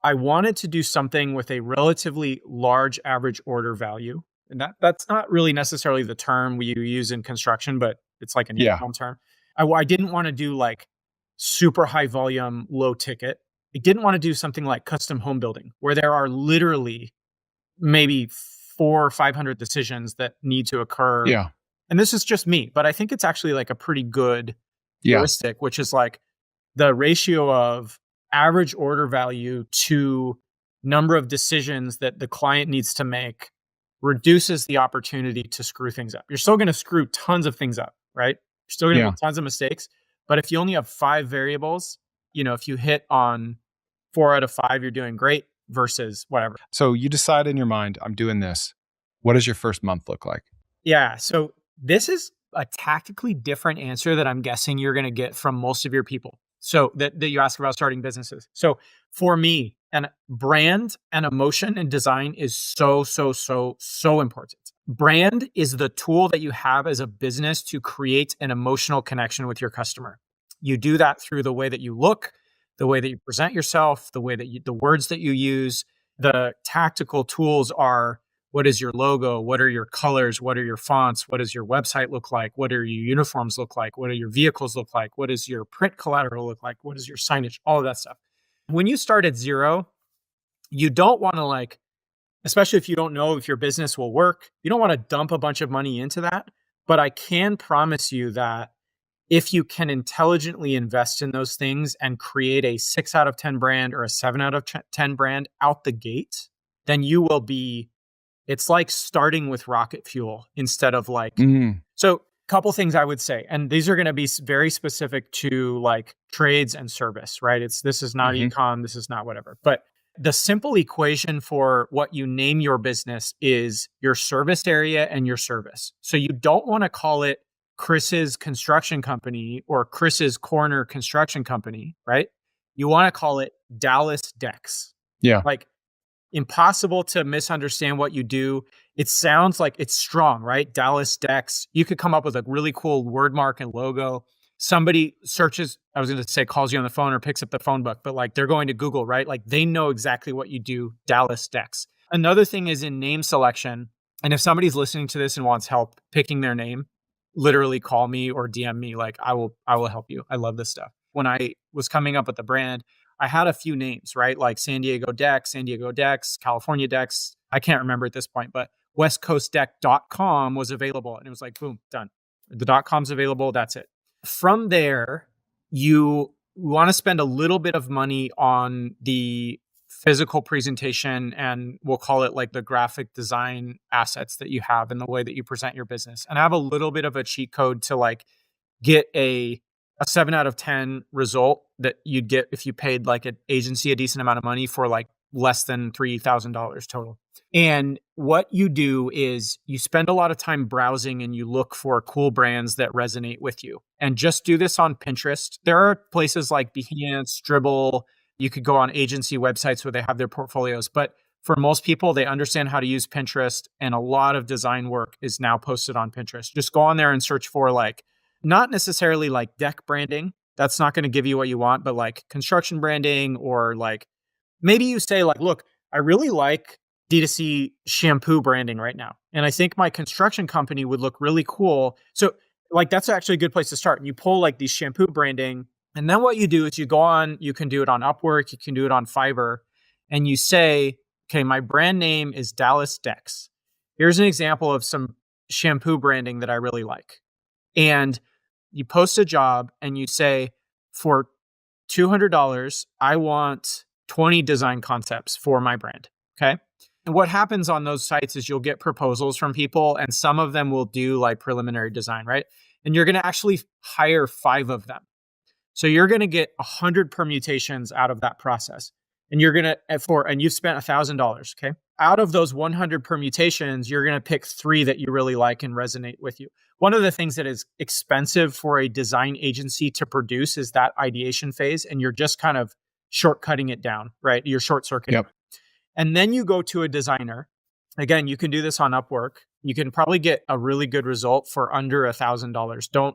I wanted to do something with a relatively large average order value. And that's not really necessarily the term we use in construction, but it's like an Yeah. econ term. I didn't want to do like super high volume, low ticket. I didn't want to do something like custom home building where there are literally maybe 400 or 500 decisions that need to occur. Yeah. And this is just me, but I think it's actually like a pretty good Yeah. heuristic, which is like the ratio of average order value to number of decisions that the client needs to make reduces the opportunity to screw things up. You're still going to screw tons of things up, right? You're still going to Yeah. make tons of mistakes. But if you only have 5 variables, if you hit on 4 out of 5, you're doing great versus whatever. So you decide in your mind, I'm doing this. What does your first month look like? Yeah. So this is a tactically different answer that I'm guessing you're going to get from most of your people. So that you ask about starting businesses. So for me, and brand and emotion and design is so important. Brand is the tool that you have as a business to create an emotional connection with your customer. You do that through the way that you look, the way that you present yourself, the way that the words that you use. The tactical tools are: what is your logo? What are your colors? What are your fonts? What does your website look like? What do your uniforms look like? What do your vehicles look like? What does your print collateral look like? What is your signage? All of that stuff. When you start at zero, you don't want to especially if you don't know if your business will work, you don't want to dump a bunch of money into that. But I can promise you that if you can intelligently invest in those things and create a 6 out of 10 brand or a 7 out of 10 brand out the gate, then you will be, it's like starting with rocket fuel instead of So couple things I would say, and these are going to be very specific to trades and service, right? This is not econ, this is not whatever. But the simple equation for what you name your business is your service area and your service. So you don't want to call it Chris's construction company or Chris's Koerner construction company, right? You want to call it Dallas Decks. Yeah. Impossible to misunderstand what you do. It sounds like it's strong, right? Dallas Decks. You could come up with a really cool word mark and logo. Somebody searches, I was going to say calls you on the phone or picks up the phone book, but they're going to Google, right? They know exactly what you do, Dallas Decks. Another thing is in name selection. And if somebody's listening to this and wants help picking their name, literally call me or DM me. I will help you. I love this stuff. When I was coming up with the brand, I had a few names, right? Like San Diego Decks, California Decks. I can't remember at this point, but westcoastdeck.com was available. And it was boom, done. The .com's available. That's it. From there, you want to spend a little bit of money on the physical presentation, and we'll call it the graphic design assets that you have and the way that you present your business. And I have a little bit of a cheat code to get a 7 out of 10 result that you'd get if you paid an agency a decent amount of money for less than $3,000 total. And what you do is you spend a lot of time browsing and you look for cool brands that resonate with you. And just do this on Pinterest. There are places like Behance, Dribbble. You could go on agency websites where they have their portfolios. But for most people, they understand how to use Pinterest. And a lot of design work is now posted on Pinterest. Just go on there and search for not necessarily deck branding. That's not going to give you what you want, but construction branding, or maybe you say look, I really like D2C shampoo branding right now. And I think my construction company would look really cool. So that's actually a good place to start. And you pull these shampoo branding. And then what you do is you go on, you can do it on Upwork, you can do it on Fiverr. And you say, okay, my brand name is Dallas Decks. Here's an example of some shampoo branding that I really like. And you post a job and you say, for $200, I want 20 design concepts for my brand. Okay. And what happens on those sites is you'll get proposals from people, and some of them will do preliminary design, right? And you're going to actually hire 5 of them. So you're going to get 100 permutations out of that process. And you're going to, and you've spent $1,000. Okay. Out of those 100 permutations, you're going to pick 3 that you really like and resonate with you. One of the things that is expensive for a design agency to produce is that ideation phase. And you're just kind of shortcutting it down, right? You're short circuiting. Yep. And then you go to a designer. Again, you can do this on Upwork. You can probably get a really good result for under $1,000.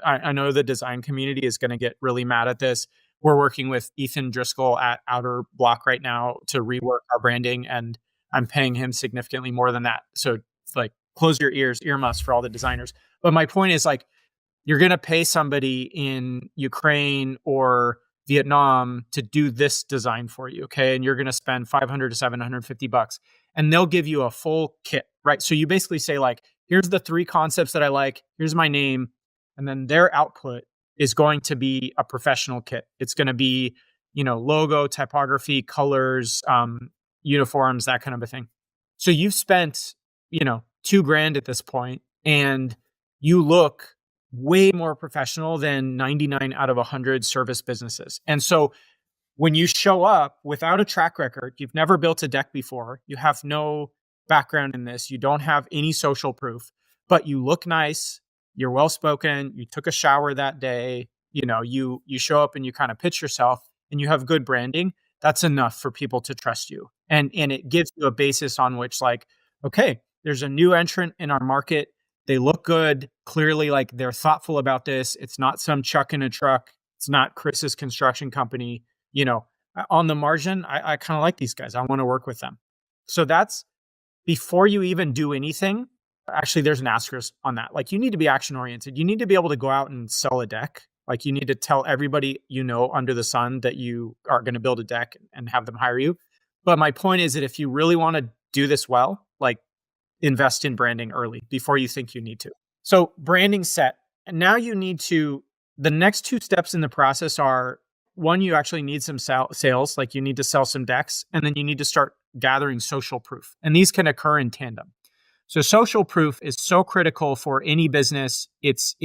I know the design community is going to get really mad at this, we're working with Ethan Driscoll at Outer Block right now to rework our branding, and I'm paying him significantly more than that. So it's like, close your earmuffs for all the designers. But my point is, like, you're going to pay somebody in Ukraine or Vietnam to do this design for you, okay? And you're going to spend 500 to 750 bucks, and they'll give you a full kit, right? So you basically say, like, here's the 3 concepts that I like, here's my name, and then their output is going to be a professional kit. It's going to be, logo, typography, colors, uniforms, that kind of a thing. So you've spent, $2,000 at this point, and you look way more professional than 99 out of 100 service businesses. And so when you show up without a track record, you've never built a deck before, you have no background in this, you don't have any social proof, but you look nice, you're well-spoken, you took a shower that day, you show up and you kind of pitch yourself and you have good branding, that's enough for people to trust you. And it gives you a basis on which, like, okay, there's a new entrant in our market. They look good. Clearly, like, they're thoughtful about this. It's not some chuck in a truck. It's not Chris's construction company. On the margin, I kind of like these guys. I want to work with them. So that's before you even do anything. Actually, there's an asterisk on that. Like, you need to be action oriented. You need to be able to go out and sell a deck. Like, you need to tell everybody under the sun that you are going to build a deck and have them hire you. But my point is that if you really want to do this well, like, invest in branding early before you think you need to. So branding set. And now you need to, the next 2 steps in the process are, one, you actually need some sales, like you need to sell some decks, and then you need to start gathering social proof. And these can occur in tandem. So social proof is so critical for any business. It's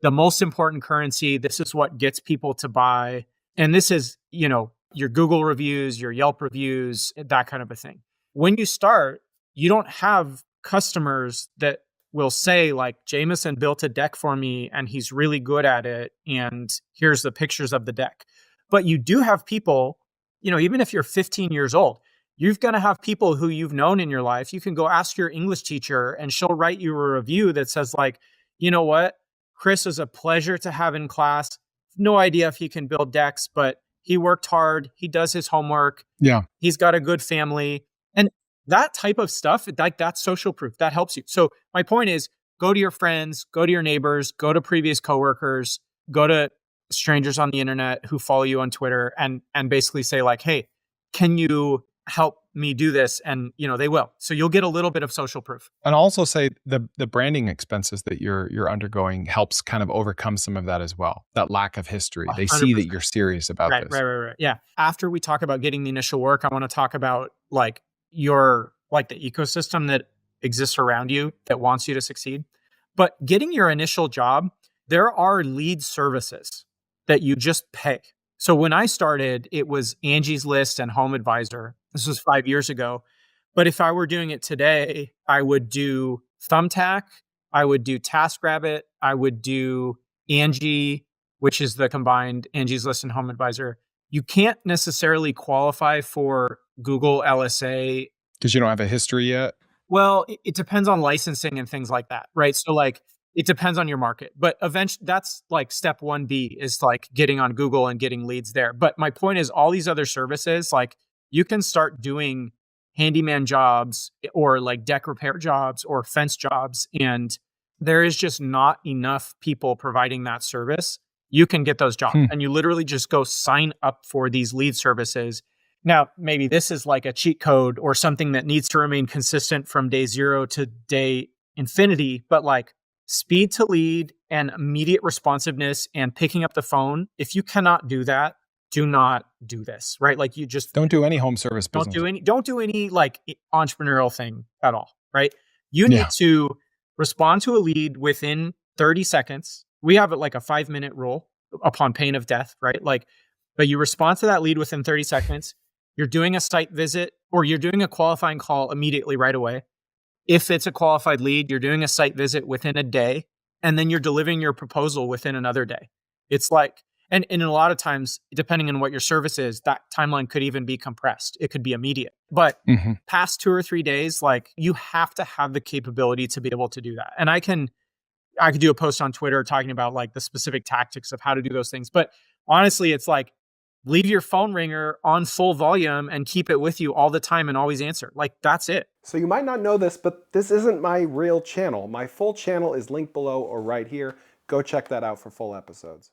the most important currency. This is what gets people to buy. And this is, your Google reviews, your Yelp reviews, that kind of a thing. When you start, you don't have customers that will say, like, Jameson built a deck for me and he's really good at it, and here's the pictures of the deck. But you do have people, even if you're 15 years old, you're going to have people who you've known in your life. You can go ask your English teacher and she'll write you a review that says, like, you know what? Chris is a pleasure to have in class. No idea if he can build decks, but he worked hard. He does his homework. Yeah. He's got a good family. And that type of stuff, like, that's social proof. That helps you. So my point is, go to your friends, go to your neighbors, go to previous coworkers, go to strangers on the internet who follow you on Twitter, and basically say, like, hey, can you help me do this? And they will. So you'll get a little bit of social proof. And I'll also say the branding expenses that you're undergoing helps kind of overcome some of that as well. That lack of history. 100%. They see that you're serious about this. Right. Yeah. After we talk about getting the initial work, I want to talk about, like, the ecosystem that exists around you that wants you to succeed. But getting your initial job, there are lead services that you just pay. So when I started, it was Angie's List and Home Advisor. This was 5 years ago. But if I were doing it today, I would do Thumbtack, I would do TaskRabbit, I would do Angie, which is the combined Angie's List and Home Advisor. You can't necessarily qualify for Google LSA because you don't have a history yet. Well, it depends on licensing and things like that, right? So, like, it depends on your market, but eventually that's like step 1B is, like, getting on Google and getting leads there. But my point is, all these other services, like, you can start doing handyman jobs or, like, deck repair jobs or fence jobs, and there is just not enough people providing that service. You can get those jobs and you literally just go sign up for these lead services. Now, maybe this is like a cheat code or something that needs to remain consistent from day 0 to day infinity, but, like, speed to lead and immediate responsiveness and picking up the phone, if you cannot do that, do not do this, right? Like, you just don't do any home service business. Don't do any like entrepreneurial thing at all, right? You need to respond to a lead within 30 seconds. We have like a 5-minute rule upon pain of death, right? Like, but you respond to that lead within 30 seconds. You're doing a site visit or you're doing a qualifying call immediately right away. If it's a qualified lead, you're doing a site visit within a day, and then you're delivering your proposal within another day. It's like, and a lot of times, depending on what your service is, that timeline could even be compressed. It could be immediate. But past 2 or 3 days, like, you have to have the capability to be able to do that. And I could do a post on Twitter talking about, like, the specific tactics of how to do those things. But honestly, it's like, leave your phone ringer on full volume and keep it with you all the time and always answer. Like, that's it. So you might not know this, but this isn't my real channel. My full channel is linked below or right here. Go check that out for full episodes.